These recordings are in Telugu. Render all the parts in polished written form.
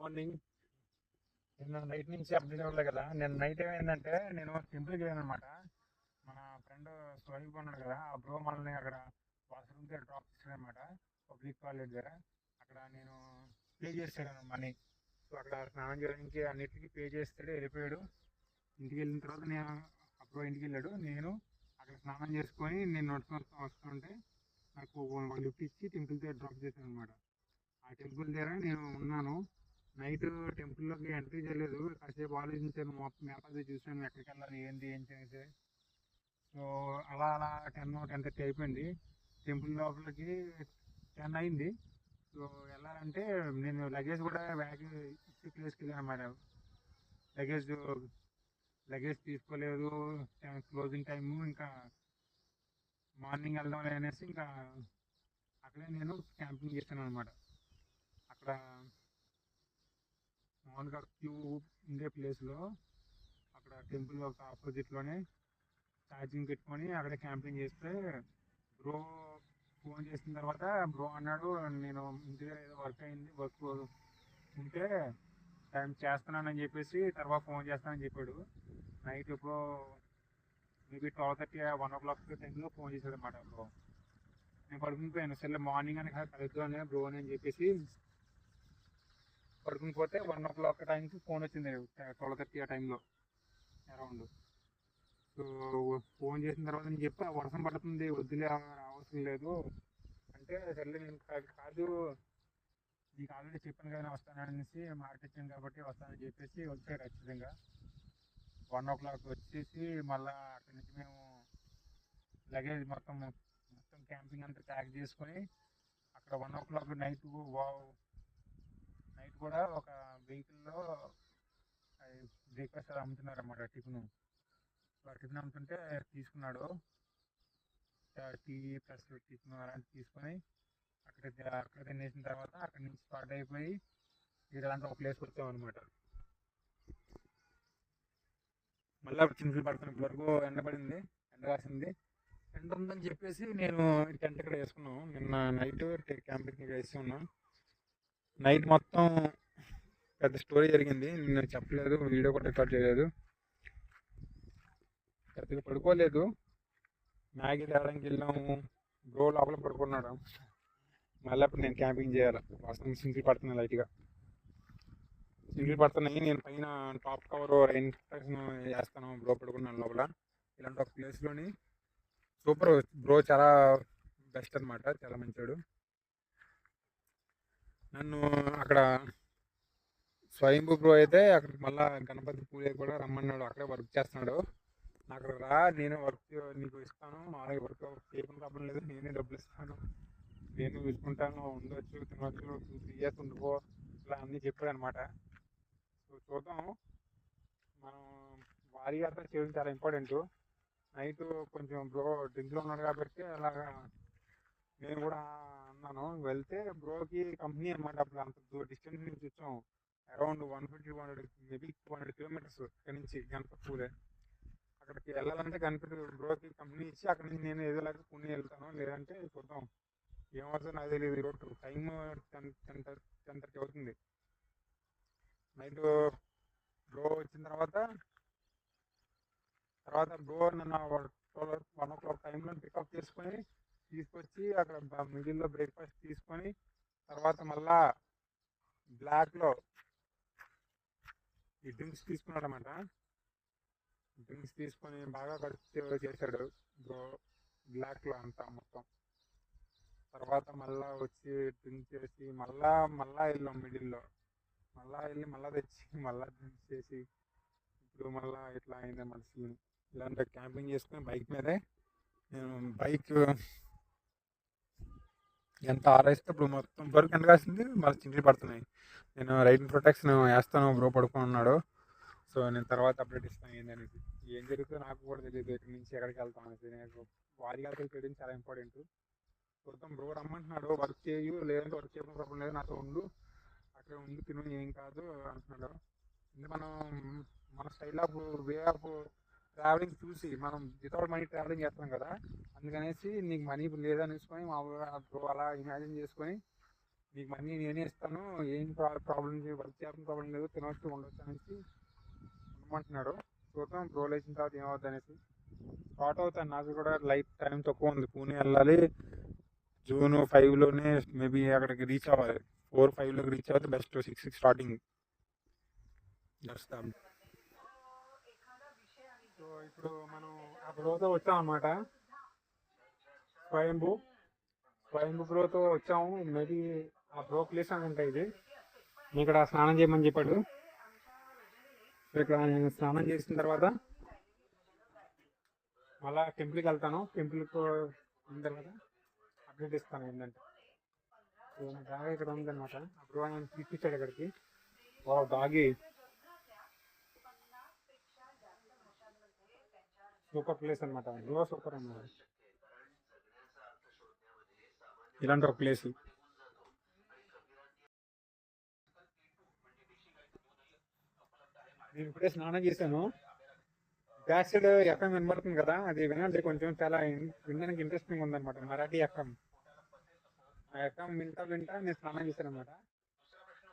మార్నింగ్. నిన్న నైట్ నుంచి అప్డేట్ అవ్వలేదు కదా. నిన్న నైట్ ఏమైందంటే నేను టెంపుల్కి వెళ్ళాను అనమాట. మన ఫ్రెండ్ స్వరూప్ ఉన్నాడు కదా, ఆ బ్రో మనల్ని అక్కడ వాష్రూమ్ దగ్గర డ్రాప్ చేశాడు అనమాట. పబ్లిక్ టాయిలెట్ దగ్గర. అక్కడ నేను పే చేశాను మనీ. సో అక్కడ స్నానం చేయడానికి అన్నిటికీ పే చేస్తాడు, వెళ్ళిపోయాడు. ఇంటికి వెళ్ళిన తర్వాత నేను ఆ బ్రో ఇంటికి వెళ్ళాడు. నేను అక్కడ స్నానం చేసుకొని నేను వస్తుంటే నాకు లిఫ్ట్ ఇచ్చి టెంపుల్ దగ్గర డ్రాప్ చేశాను అనమాట. ఆ టెంపుల్ దగ్గర నేను ఉన్నాను. నైట్ టెంపుల్లోకి ఎంట్రీ చేయలేదు. కాసేపు ఆలోచించాను, మ్యాప్ అది చూసాను ఎక్కడికి వెళ్ళాలి ఏంటి ఏం చేసి. సో అలా అలా 10-10:30 అయిపోయింది. టెంపుల్ లోపలికి 10 అయింది. సో వెళ్ళాలంటే నేను లగేజ్ కూడా బ్యాగ్ ఇచ్చి ప్లేస్కి వెళ్ళాను అన్నమాట. లగేజ్ లగేజ్ తీసుకోలేదు. క్లోజింగ్ టైము ఇంకా మార్నింగ్ వెళ్దాం అనేసి ఇంకా అక్కడే నేను క్యాంపింగ్ చేశాను అనమాట. అక్కడ మామూలుగా క్యూ ఉండే ప్లేస్లో అక్కడ టెంపుల్ ఒక ఆపోజిట్లోనే ఛార్జింగ్ పెట్టుకొని అక్కడ క్యాంపింగ్ చేస్తే బ్రో ఫోన్ చేసిన తర్వాత బ్రో అన్నాడు, నేను ఇంటి దగ్గర ఏదో వర్క్ ఉంటే టైం చేస్తున్నానని చెప్పేసి తర్వాత ఫోన్ చేస్తానని చెప్పాడు. నైట్ ఎప్పుడో మేబీ 12:30 1 o'clock టైంలో ఫోన్ చేశాడు అనమాట బ్రో. నేను పడుకునిపోయాను. సరే మార్నింగ్ అని కలుద్దామని బ్రో అని చెప్పేసి పడుకుని పోతే 1 o'clock టైంకి ఫోన్ వచ్చింది. 12:30 ఆ టైంలో అరౌండ్. సో ఫోన్ చేసిన తర్వాత నేను చెప్పి వర్షం పడుతుంది వద్దులే అవసరం లేదు అంటే, సర్లే నేను కాదు నీకు ఆల్రెడీ చెప్పాను కదా వస్తాననేసి, మాట ఇచ్చాను కాబట్టి వస్తానని చెప్పేసి వచ్చాడు ఖచ్చితంగా. 1 o'clock వచ్చేసి మళ్ళీ అక్కడి నుంచి మేము లగేజ్ మొత్తం క్యాంపింగ్ అంతా ప్యాక్ చేసుకొని అక్కడ 1 o'clock నైట్ కూడా ఒక వెహికల్లో బ్రేక్ఫాస్ట్ అమ్ముతున్నారు అన్నమాట. టిఫిన్ అమ్ముతుంటే తీసుకున్నాడు. టీ ప్లస్ టిఫిన్ అలాంటి తీసుకొని అక్కడ తినేసిన తర్వాత అక్కడి నుంచి స్టార్ట్ అయిపోయి ఇక్కడంతా ఒక ప్లేస్కి వచ్చామన్నమాట. మళ్ళీ చినుకులు పడుతున్నప్పటి వరకు ఎండ కాసింది. ఎండ ఉందని చెప్పేసి నేను టెంట్ ఇక్కడ వేసుకున్నాం. నిన్న నైట్ క్యాంపింగ్ వేసుకున్నాం. నైట్ మొత్తం పెద్ద స్టోరీ జరిగింది. నేను చెప్పలేదు, వీడియో కూడా రికార్డ్ చేయలేదు. పెద్దగా పడుకోలేదు. మ్యాగీ తేడానికి వెళ్ళాము. బ్రో లోపల పడుకున్నాడు. మళ్ళీ అప్పుడు నేను క్యాంపింగ్ చేయాలి. వర్షం సింగిల్ పడుతున్నాయి, లైట్గా సింగిల్ పడుతున్నాయి. నేను పైన టాప్ కవర్ రైన్ ప్రొటెక్షన్ చేస్తాను. బ్రో పడుకున్నాను లోపల. ఇలాంటి ఒక ప్లేస్లోని సూపర్. బ్రో చాలా బెస్ట్ అనమాట, చాలా మంచివాడు. నన్ను అక్కడ స్వయంభూ బ్రో అయితే అక్కడికి మళ్ళీ గణపతి పూజ కూడా రమ్మన్నాడు. అక్కడే వర్క్ చేస్తున్నాడు. నాకు రా, నేను వర్క్ నీకు ఇస్తాను, మామూలుగా వర్క్ చేయకుండా ప్రాబ్లం లేదు, నేనే డబ్బులు ఇస్తాను, నేను చూసుకుంటాను, ఉండొచ్చు, తినవచ్చు, 2-3 years ఉండిపో, ఇలా అన్నీ చెప్పాడు అనమాట. సో చూద్దాం. మనం వారి యాత్ర చేయడం చాలా ఇంపార్టెంట్. నైట్ కొంచెం బ్రో డ్రింక్లో ఉన్నాడు కాబట్టి అలాగా నేను కూడా అన్నాను. వెళ్తే బ్రోకి కంపెనీ అనమాట. అప్పుడు అంత డిస్టెన్స్ నుంచి వచ్చాం. అరౌండ్ 150-200 మేబీ 200 kilometers ఇక్కడ నుంచి గణపతి పూలే. అక్కడికి వెళ్ళాలంటే గణపతి బ్రోకి కంపెనీ ఇచ్చి అక్కడి నుంచి నేను ఏదోలాగా పుణ్య వెళ్తాను, లేదంటే చూద్దాం ఏమవుతుందో నాకు తెలియదు. ఈరోజు టైం 10:30 అవుతుంది. నైట్ బ్రో వచ్చిన తర్వాత బ్రో నన్ను 1 o'clock టైంలో పికప్ చేసుకొని తీసుకొచ్చి అక్కడ మిడిల్లో బ్రేక్ఫాస్ట్ తీసుకొని తర్వాత మళ్ళా బ్లాక్లో ఈ డ్రింక్స్ తీసుకున్నాడు అన్నమాట. డ్రింక్స్ తీసుకొని బాగా ఖర్చు చేశాడు బ్రో బ్లాక్లో అంతా మొత్తం. తర్వాత మళ్ళా వచ్చి డ్రింక్ చేసి మళ్ళా వెళ్ళాం మిడిల్లో. మళ్ళా తెచ్చి మళ్ళా డ్రింక్ చేసి ఇప్పుడు మళ్ళా ఇట్లా అయిందన్నమాట సీన్. ఇలాంటి క్యాంపింగ్ చేసుకుని బైక్ మీదే నేను బైక్ ఎంత ఆరేస్తే ఇప్పుడు మొత్తం వరకు ఎండ కాసింది, మళ్ళీ చినుకులు పడుతున్నాయి. నేను రైడింగ్ ప్రొటెక్షన్ వేస్తాను, బ్రో పడుకొని ఉన్నాడు. సో నేను తర్వాత అప్డేట్ ఇస్తాను ఏంటనేది. ఏం జరుగుతుందో నాకు కూడా తెలియదు, ఇక్కడి నుంచి ఎక్కడికి వెళ్తాం అనేసి. నేను వారి యాత్రలు చేయడం చాలా ఇంపార్టెంట్. చూద్దాం. బ్రో రమ్మంటున్నాడు, వర్క్ చేయు, లేదంటే వర్క్ చేయడం ప్రాబ్లం లేదు, నాతో ఉండు, అక్కడ ఉండి తిను, ఏం కాదు అంటున్నాడు. మనం మన style of way of travelling చూసి మనం వితౌట్ మనీ ట్రావెలింగ్ చేస్తాం కదా, అందుకనేసి నీకు మనీ లేదనేసుకొని మా బ్రో అలా ఇమాజిన్ చేసుకొని మీకు మనీ నేనే ఇస్తాను, ఏం ప్రాబ్లం వర్క్ చేయాల్సిన ప్రాబ్లం లేదు, తినవచ్చు ఉండొచ్చు అనేసి ఉండమంటున్నాడు. చూద్దాం బ్రో లేచిన తర్వాత ఏమవుద్ది అనేసి. స్టార్ట్ అవుతాను, నాకు కూడా లైఫ్ టైం తక్కువ ఉంది, పూణే వెళ్ళాలి. జూన్ 5లోనే మేబీ అక్కడికి రీచ్ అవ్వాలి. 4-5లోకి రీచ్ అవ్వాలి బెస్ట్. 6 స్టార్టింగ్. సో ఇప్పుడు మనం ఆ బ్రోతో వచ్చాం అన్నమాట. స్వయంభూ బ్రోతో వచ్చాము. మేబీ ఆ బ్రో ప్లేస్ అనుకుంటా ఇది. ఇక్కడ స్నానం చేయమని చెప్పాడు. ఇక్కడ నేను స్నానం చేసిన తర్వాత మళ్ళా టెంపుల్కి వెళ్తాను. టెంపుల్కి వెళ్ళిన తర్వాత అప్డేట్ ఇస్తాను ఏంటంటే. డాగ్ ఇక్కడ ఉందన్నమాట. బ్రో ఆయన తీసుకొచ్చాడు ఇక్కడికి. డాగి సూపర్ ప్లేస్ అనమాట. బ్రో సూపర్ అన్నమాట. ఇలాంటి ఒక ప్లేస్. నేను ఇప్పుడే స్నానం చేశాను. బ్యాక్ సైడ్ ఎఫ్ఎం వినబడుతుంది కదా, అది వినండి. కొంచెం చాలా వినడానికి ఇంట్రెస్టింగ్ ఉందన్నమాట. మరాఠీ ఎఫ్ఎం. ఆ ఎఫ్ఎం వింటా నేను స్నానం చేశాను అనమాట.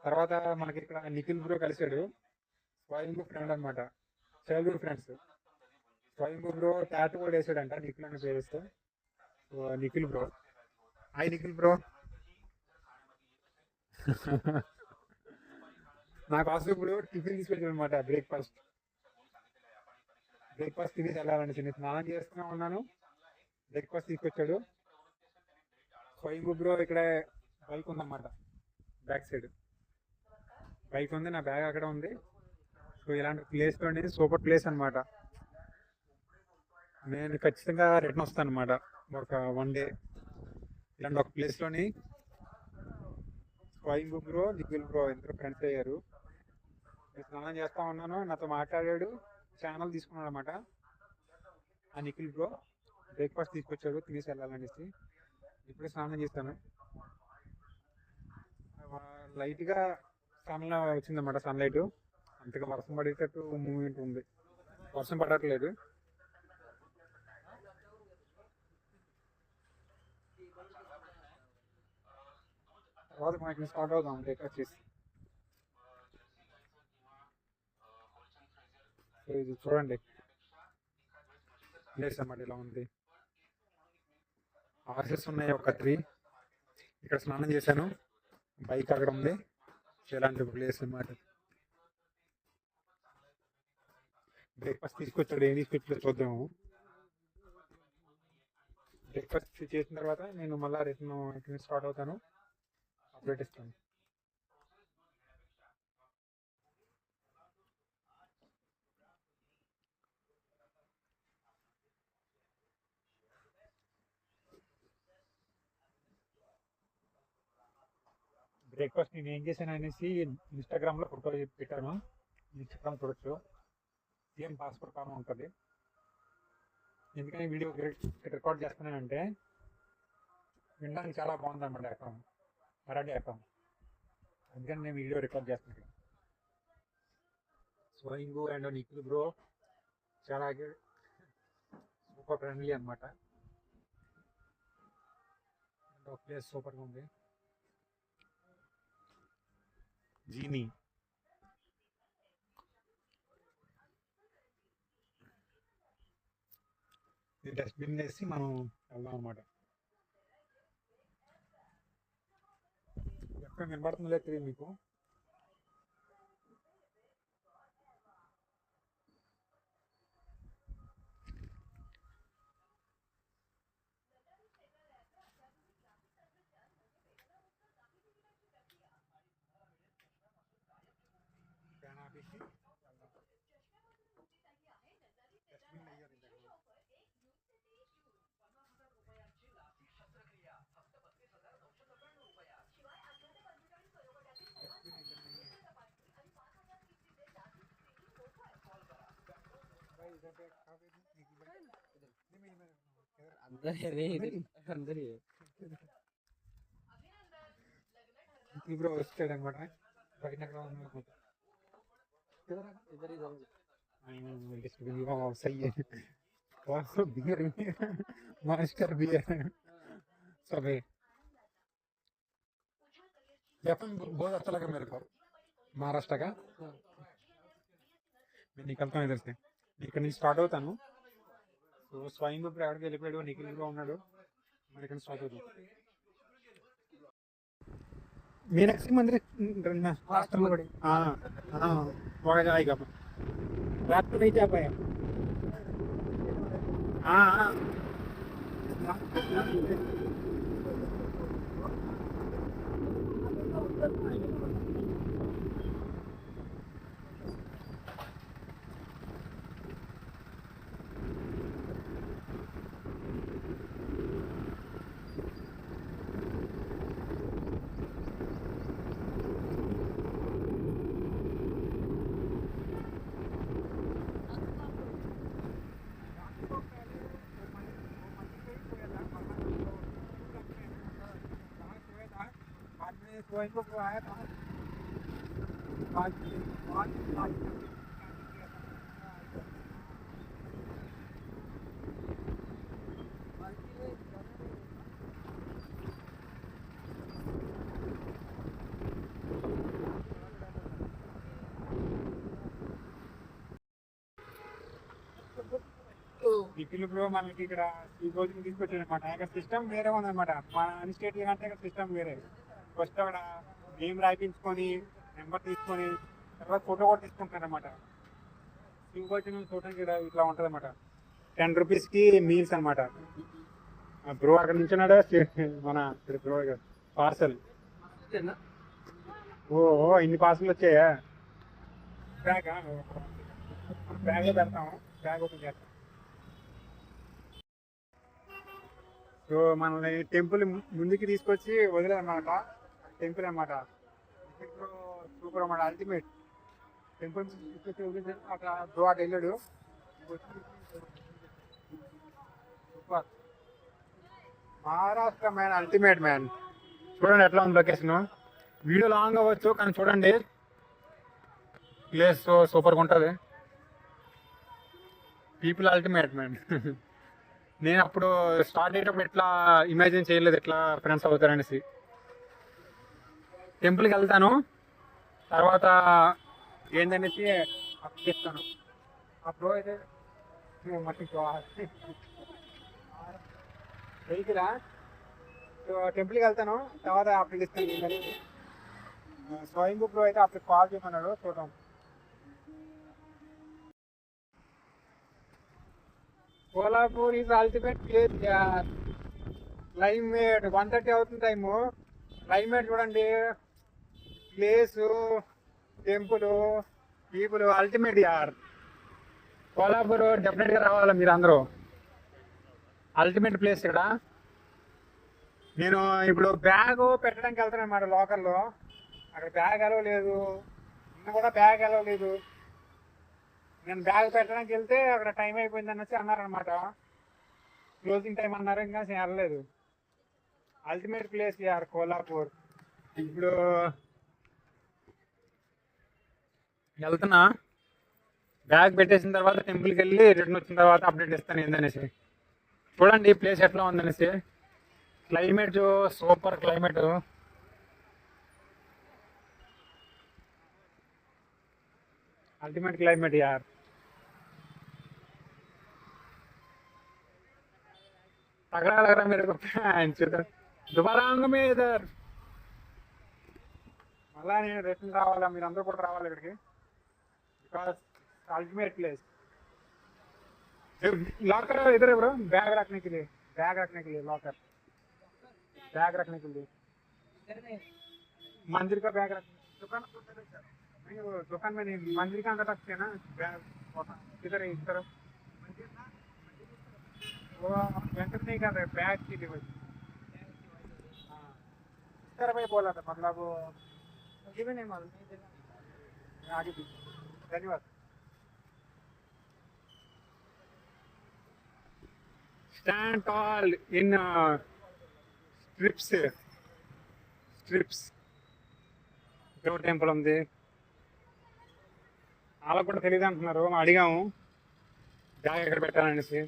తర్వాత మనకి ఇక్కడ నిఖిల్ బ్రో కలిశాడు. స్వయంభూ ఫ్రెండ్ అనమాట, childhood friends. Swayambhu bro tattoo కూడా వేసాడంట నిఖిల్ అని పేరుస్తే. Nikhil bro, hi Nikhil bro. నా కోసం ఇప్పుడు టిఫిన్ తీసుకొచ్చాడు అనమాట. బ్రేక్ఫాస్ట్ తినేసి వెళ్ళాలని చిన్న స్నానం చేస్తూనే ఉన్నాను. బ్రేక్ఫాస్ట్ తీసుకొచ్చాడు. స్వయంభూ బ్రో ఇక్కడ బైక్ ఉందన్నమాట. బ్యాక్ సైడ్ బైక్ ఉంది, నా బ్యాగ్ అక్కడ ఉంది. సో ఇలాంటి ప్లేస్లోని సూపర్ ప్లేస్ అనమాట. నేను ఖచ్చితంగా రిటర్న్ వస్తాను అనమాట ఒక 1 డే. ఇలాంటి ఒక ప్లేస్లోని స్వయంభూ బ్రో, నిఖిల్ బ్రో ఇద్దరు ఫ్రెండ్స్ అయ్యారు. నేను స్నానం చేస్తా ఉన్నాను, నాతో మాట్లాడాడు, ఛానల్ తీసుకున్నాడు అనమాట. ఆ నిఖిల్ బ్రో బ్రేక్ఫాస్ట్ తీసుకొచ్చాడు, తినేసి వెళ్ళాలనేసి. ఇప్పుడే స్నానం చేస్తాను. లైట్గా సన్ వచ్చిందన్నమాట, సన్లైట్. అంతగా వర్షం పడేటట్టు మూమెంట్ ఉంది, వర్షం పడట్లేదు. తర్వాత మనకి స్టార్ట్ అవుతాం బ్రేక్ఫాస్ట్ చేసి. ఇది చూడండి ప్లేస్ అన్నమాట, ఇలా ఉంది. హార్సెస్ ఉన్నాయి ఒక 3. ఇక్కడ స్నానం చేశాను, బైక్ అక్కడ ఉంది. ఇలాంటి ప్లేస్ అన్నమాట. బ్రేక్ఫాస్ట్ తీసుకొచ్చాడు, ఏం తీసుకొచ్చాడో చూద్దాము. బ్రేక్ఫాస్ట్ చేసిన తర్వాత నేను మళ్ళీ రిటర్న్ స్టార్ట్ అవుతాను, అప్డేట్ ఇస్తాను. బ్రేక్ఫాస్ట్ నేను ఏం చేశాను అనేసి ఇన్స్టాగ్రామ్లో ఫోటో పెట్టాను. ఇన్స్టాగ్రామ్ చూడొచ్చు, సేమ్ పాస్పోర్ట్ ఫామ్ ఉంటుంది. ఎందుకని వీడియో రికార్డ్ చేస్తున్నానంటే వినడానికి చాలా బాగుంది అన్నమాట ఎఫ్ఎం, మరాఠీ ఎఫ్ఎం. అందుకని నేను వీడియో రికార్డ్ చేస్తున్నాను. స్వయంభూ అండ్ నిఖిల్ బ్రో చాలా సూపర్ ఫ్రెండ్లీ అనమాట. ప్లేస్ సూపర్గా ఉంది. జీనీ డస్ట్బిన్ వేసి మనం వెళ్దాం అనమాట. ఎక్కడ వినబడుతుందో లేదు తెలియదు మీకు. अंदर है रे इधर अंदर ही है ब्रो వచ్చాడు అనమాట. బయట ఎక్కడ ఉన్నాడు इधर इधर सही है. बियर मास्टर बियर सब है. जपान बहुत अच्छा लगा मेरे को महाराष्ट्र का मैं निकलता हूँ इधर से ఇక్కడ నుంచి స్టార్ట్ అవుతాను సో స్వయం ఇప్పుడు ఎక్కడికి వెళ్ళిపోయాడు నిఖిల్ కూడా ఉన్నాడు మరి ఇక్కడ స్టార్ట్ అవుతాం मीनाक्षी मंदिर रास्ते में हाँ हाँ वहाँ जाएगा रात को नहीं जा पाया हाँ हाँ को आया था నిఖిల్ బ్రో మనకి ఇక్కడ ఈ రోజు తీసుకొచ్చాడు అనమాట ఇక్కడ సిస్టమ్ వేరే ఉందన్నమాట మన అన్ని స్టేట్లు కంటే ఇక్కడ సిస్టమ్ వేరే ఫస్ట్ అక్కడ నేమ్ రాయించుకొని నెంబర్ తీసుకొని తర్వాత ఫోటో కూడా తీసుకుంటారు అనమాట సింగోచనం చూడడానికి ఇక్కడ ఇట్లా ఉంటుంది అనమాట 10 రూపీస్కి మీల్స్ అనమాట బ్రో అక్కడ నుంచున్నాడు మన బ్రో పార్సల్ ఓ ఇన్ని పార్సల్ వచ్చాయా బ్యాగ్ బ్యాగ్లో పెడతాము బ్యాగ్ ఓపెన్ చేస్తాం సో మనల్ని టెంపుల్ ముందుకి తీసుకొచ్చి వదిలేదన్నమాట టెంపుల్ అనమాట సూపర్ అన్నమాట అల్టిమేట్ టెంపుల్ తీసుకొచ్చి వదిలేసి అక్కడ బ్రో అటు వెళ్ళాడు super Maharashtra man ultimate man చూడండి ఎట్లా ఉంది లొకేషన్ వీడియో లాంగ్ అవ్వచ్చు కానీ చూడండి ప్లేస్ సూపర్గా ఉంటుంది పీపుల్ అల్టిమేట్ మ్యాన్ నేను అప్పుడు స్టార్ట్ అయ్యేటప్పుడు ఎట్లా ఇమాజిన్ చేయలేదు ఎట్లా ఫ్రెండ్స్ అవుతారనేసి టెంపుల్కి వెళ్తాను తర్వాత ఏందనేసి అప్పు చేస్తాను అప్పుడు అయితే వెహికలా సో టెంపుల్కి వెళ్తాను తర్వాత అప్పుడు ఇస్తాను స్వయం ప్రో అయితే అప్పుడు కాల్ చేయమన్నాడు చూద్దాం Kolhapur is ultimate place climate 1:30 అవుతుంది టైము క్లైమేట్ చూడండి ప్లేసు టెంపుల్ పీపుల్ అల్టిమేట్ యార్ కోలాపూర్ డెఫినెట్గా రావాలి మీరు అందరూ అల్టిమేట్ ప్లేస్ ఇక్కడ నేను ఇప్పుడు బ్యాగ్ పెట్టడానికి వెళ్తాను అన్నమాట లోకల్లో అక్కడ బ్యాగ్ అలవ్ లేదు నిన్న కూడా బ్యాగ్ అలవ్ లేదు నేను బ్యాగ్ పెట్టడానికి వెళ్తే అక్కడ టైం అయిపోయింది అనేసి అన్నారనమాట క్లోజింగ్ టైం అన్నారు ఇంకా వెళ్ళలేదు అల్టిమేట్ ప్లేస్ యార్ కోలాపూర్ ఇప్పుడు వెళ్తున్నా బ్యాగ్ పెట్టేసిన తర్వాత టెంపుల్కి వెళ్ళి రిటర్న్ వచ్చిన తర్వాత అప్డేట్ ఇస్తాను ఏందనేసి చూడండి ప్లేస్ ఎట్లా ఉందనేసి climate super climate ultimate climate यार तगड़ा लग रहा है मेरे को दोबारा आऊंगा मैं इधर మళ్ళా నేను రిటర్న్ రావాలా మీరు అందరూ కూడా రావాలి ఇక్కడికి బికాస్ अल्टीमेट प्लेस लॉकर इधर है ब्रो बैग रखने के लिए लॉकर बैग रखने के लिए मंदिर का बैग रखने दुकान दुकान में नहीं मंदिर का अंदर रखते हैं ना बैग किधर है इस तरफ वो एंटर नहीं कर रहे बैग की डिवाइस हाँ इस तरफ ही बोला था मतलब मुझे भी नहीं मालूम आगे भी धन्यवाद Stand tall in strips. Go temple ఉంది వాళ్ళకు కూడా తెలియదు అంటున్నారు అడిగాము బ్యాగ్ ఎక్కడ పెట్టాలనేసి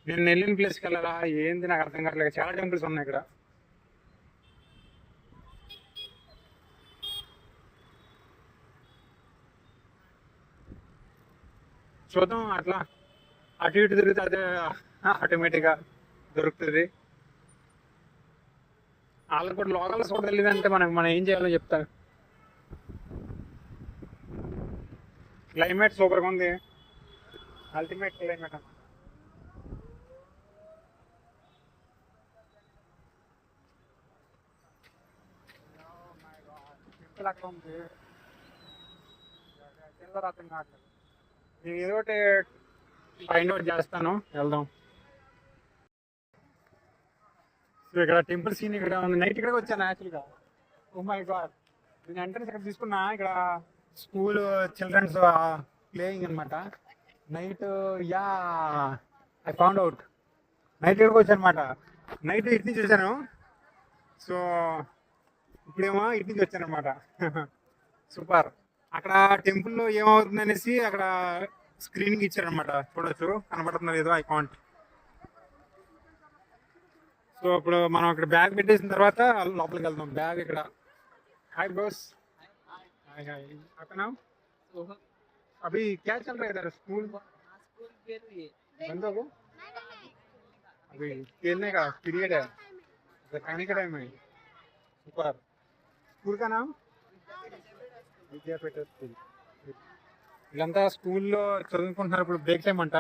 నేను వెళ్ళిన ప్లేస్కి వెళ్ళాలా ఏంది నాకు అర్థం కావట్లేదు చాలా టెంపుల్స్ ఉన్నాయి ఇక్కడ చూద్దాం అట్లా అటు ఇటు తిరిగితే అదే ఆటోమేటిక్గా దొరుకుతుంది. వాళ్ళకి కూడా లోకల్స్ కూడా తెలియదంటే మనం ఏం చేయాలో చెప్తారు. క్లైమేట్ సూపర్గా ఉంది, అల్టిమేట్ క్లైమేట్ అన్నమాట. టెంపుల్ అక్కడ ఉంది, చిల్లర అర్థం కావట్లేదు. నేను ఏదో ఒకటి ఫైండ్ అవుట్ చేస్తాను, వెళ్దాం. సో ఇక్కడ టెంపుల్ సీన్ ఇక్కడ ఉంది. నైట్ ఇక్కడికి వచ్చాను యాక్చువల్గా. ఓ మై గాడ్, నేను ఎంట్రన్స్ ఇక్కడ తీసుకున్నా. ఇక్కడ స్కూల్ చిల్డ్రన్స్ ప్లేయింగ్ అనమాట. Night yeah I found out. Night ఇక్కడికి వచ్చాను అనమాట. నైట్ ఇటు నుంచి వచ్చాను. సో ఇప్పుడేమో ఇటు నుంచి వచ్చాను అనమాట. సూపర్. అక్కడ టెంపుల్లో ఏమవుతుంది అనేసి అక్కడ స్క్రీనింగ్ ఇచ్చారనమాట, చూడొచ్చు. కనబడుతున్నారు ఏదో ఐకాంట్. సో ఇప్పుడు మనం ఇక్కడ బ్యాగ్ పెట్టేసిన తర్వాత లోపలికి వెళ్దాం. బ్యాగ్ ఇక్కడ. హాయ్ బోస్. हाय हाय, आपका नाम? अभी क्या चल रहा है इधर? स्कूल स्कूल फिर भी बंद हो गया? अभी खेलने का पीरियड है, तो खाने का टाइम है. सुपर. स्कूल का नाम విద్యాపేట స్కూల్. వీళ్ళంతా స్కూల్లో చదువుకుంటున్నారు. ఇప్పుడు బ్రేక్ టైం అంట.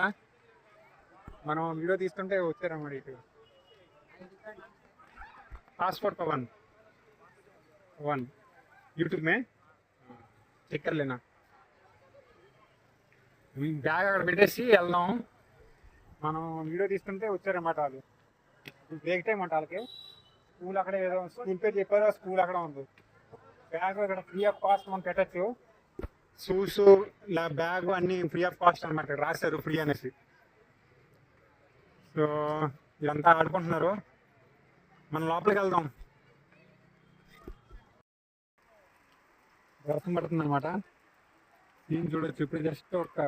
మనం వీడియో తీస్తుంటే వచ్చారన్నమాట ఇటు. पासपोर्ट का वन यूट्यूब में చెక్ कर लेना. బ్యాగ్ అక్కడ పెట్టేసి వెళ్దాం. మనం వీడియో తీసుకుంటే వచ్చారన్నమాట వాళ్ళు. ఇప్పుడు బ్రేక్ టైం అంట వాళ్ళకి. స్కూల్ అక్కడే ఏదో స్కూల్ పేరు చెప్పారు, స్కూల్ అక్కడ ఉంది. బ్యాగ్ ఇక్కడ ఫ్రీ ఆఫ్ కాస్ట్ మనం పెట్టచ్చు. షూస్ ఇలా బ్యాగ్ అన్నీ ఫ్రీ ఆఫ్ కాస్ట్ అనమాట. ఇక్కడ రాశారు ఫ్రీ అనేసి. సో ఇదంతా ఆడుకుంటున్నారు. మనం లోపలికి వెళ్దాం. వర్షం పడుతుంది అనమాట. సీన్ చూడొచ్చు. ఇప్పుడు జస్ట్ ఒక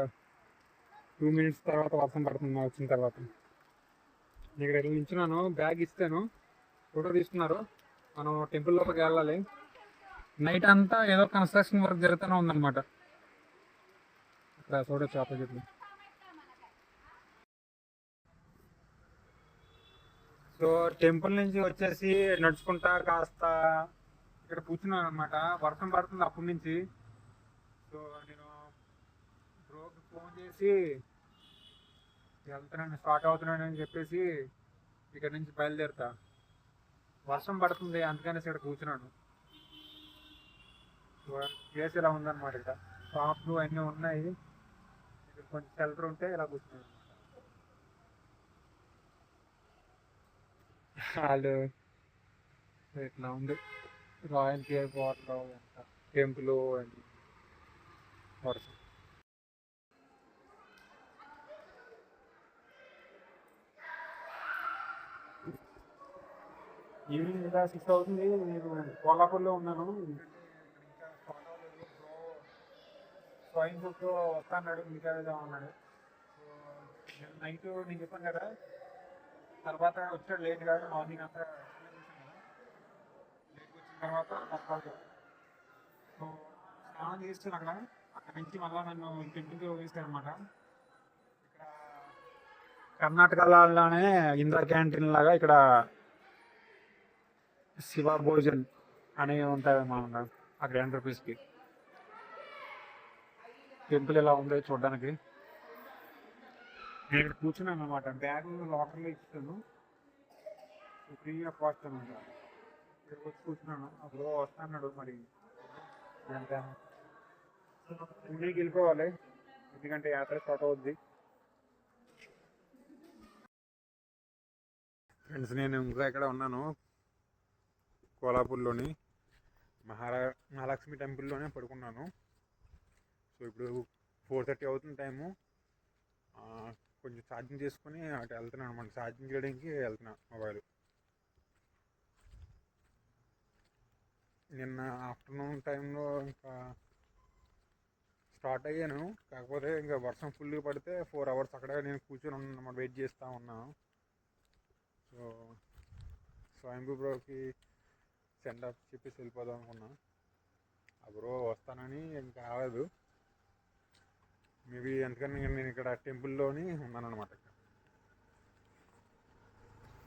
2 minutes తర్వాత వర్షం పడుతుంది వచ్చిన తర్వాత. నేను ఇక్కడ నిల్చున్నాను, బ్యాగ్ ఇస్తాను, ఫోటో తీసుకున్నారు. మనం టెంపుల్ లోపలికి వెళ్ళాలి. నైట్ అంతా ఏదో కన్స్ట్రక్షన్ వర్క్ జరుగుతూనే ఉందన్నమాట. ఇక్కడ చూడొచ్చు ఆపోజిట్లో. సో టెంపుల్ నుంచి వచ్చేసి నడుచుకుంటా కాస్త ఇక్కడ కూర్చున్నాను అనమాట. వర్షం పడుతుంది అప్పటి నుంచి. సో నేను బ్రోకి ఫోన్ చేసి వెళ్తున్నాను, స్టార్ట్ అవుతున్నాను అని చెప్పేసి ఇక్కడ నుంచి బయలుదేరుతా. వర్షం పడుతుంది అందుకనేసి ఇక్కడ కూర్చున్నాను. ప్లేస్ ఇలా ఉందన్నమాట. ఇక్కడ షాప్లు అన్నీ ఉన్నాయి. ఇక్కడ కొంచెం షెల్టర్ ఉంటే ఇలా కూర్చున్నాను. వాళ్ళు ఇట్లా ఉంది. రాయల్ కేర్ వాటర్ టెంపుల్ అని వర్షం. ఈవినింగ్ ఇంకా 6 అవుతుంది. నేను కోల్హాపూర్లో ఉన్నాను. స్వయం బుక్లో వస్తాన్నాడు, ఇంకా అన్నాడు. సో నేను నైట్ నేను చెప్పాను కదా, తర్వాత వచ్చాడు లేట్గా. మార్నింగ్ అంతా లేట్గా వచ్చిన తర్వాత సో స్నానం చేస్తాను అక్కడ. అక్కడ నుంచి మళ్ళీ నన్ను టెంపుల్కి వేస్తాను అనమాట. ఇక్కడ కర్ణాటకలోనే ఇందిరా క్యాంటీన్ లాగా ఇక్కడ శివ భోజన్ అనేవి ఉంటాయి అన్నమాట. అక్కడ 10 రూపీస్కి. టెంపుల్ ఎలా ఉందో చూడడానికి. నేను ఇక్కడ కూర్చున్నాను అనమాట. బ్యాగ్ లాకర్లో ఇస్తాను, ఫ్రీ ఆఫ్ కాస్ట్ అనమాట. ఇక్కడికి వచ్చి కూర్చున్నాను. అప్పుడు వస్తాడు మరి ఎంత ఇంటికి వెళ్ళిపోవాలి, ఎందుకంటే యాత్ర స్టార్ట్ అవుద్ది. ఫ్రెండ్స్, నేను ఇంకా ఇక్కడ ఉన్నాను కోల్హాపూర్లోని మహాలక్ష్మి టెంపుల్లోనే పడుకున్నాను. సో ఇప్పుడు 4:30 అవుతుంది టైము. కొంచెం ఛార్జింగ్ చేసుకొని అటు వెళ్తున్నాను అనమాట. ఛార్జింగ్ చేయడానికి వెళ్తున్నా మొబైల్. నిన్న ఆఫ్టర్నూన్ టైంలో ఇంకా స్టార్ట్ అయ్యాను. కాకపోతే ఇంకా వర్షం ఫుల్గా పడితే 4 hours అక్కడే నేను కూర్చొని ఉన్నాను, వెయిట్ చేస్తూ ఉన్నాను. సో స్వయంభూ బ్రోకి సెండ్ ఆఫ్ చెప్పేసి వెళ్ళిపోదాం అనుకున్నా. ఆ బ్రో వస్తానని ఇంకా రాలేదు. మేబీ అందుకని నేను ఇక్కడ టెంపుల్లోని ఉన్నాను అనమాట.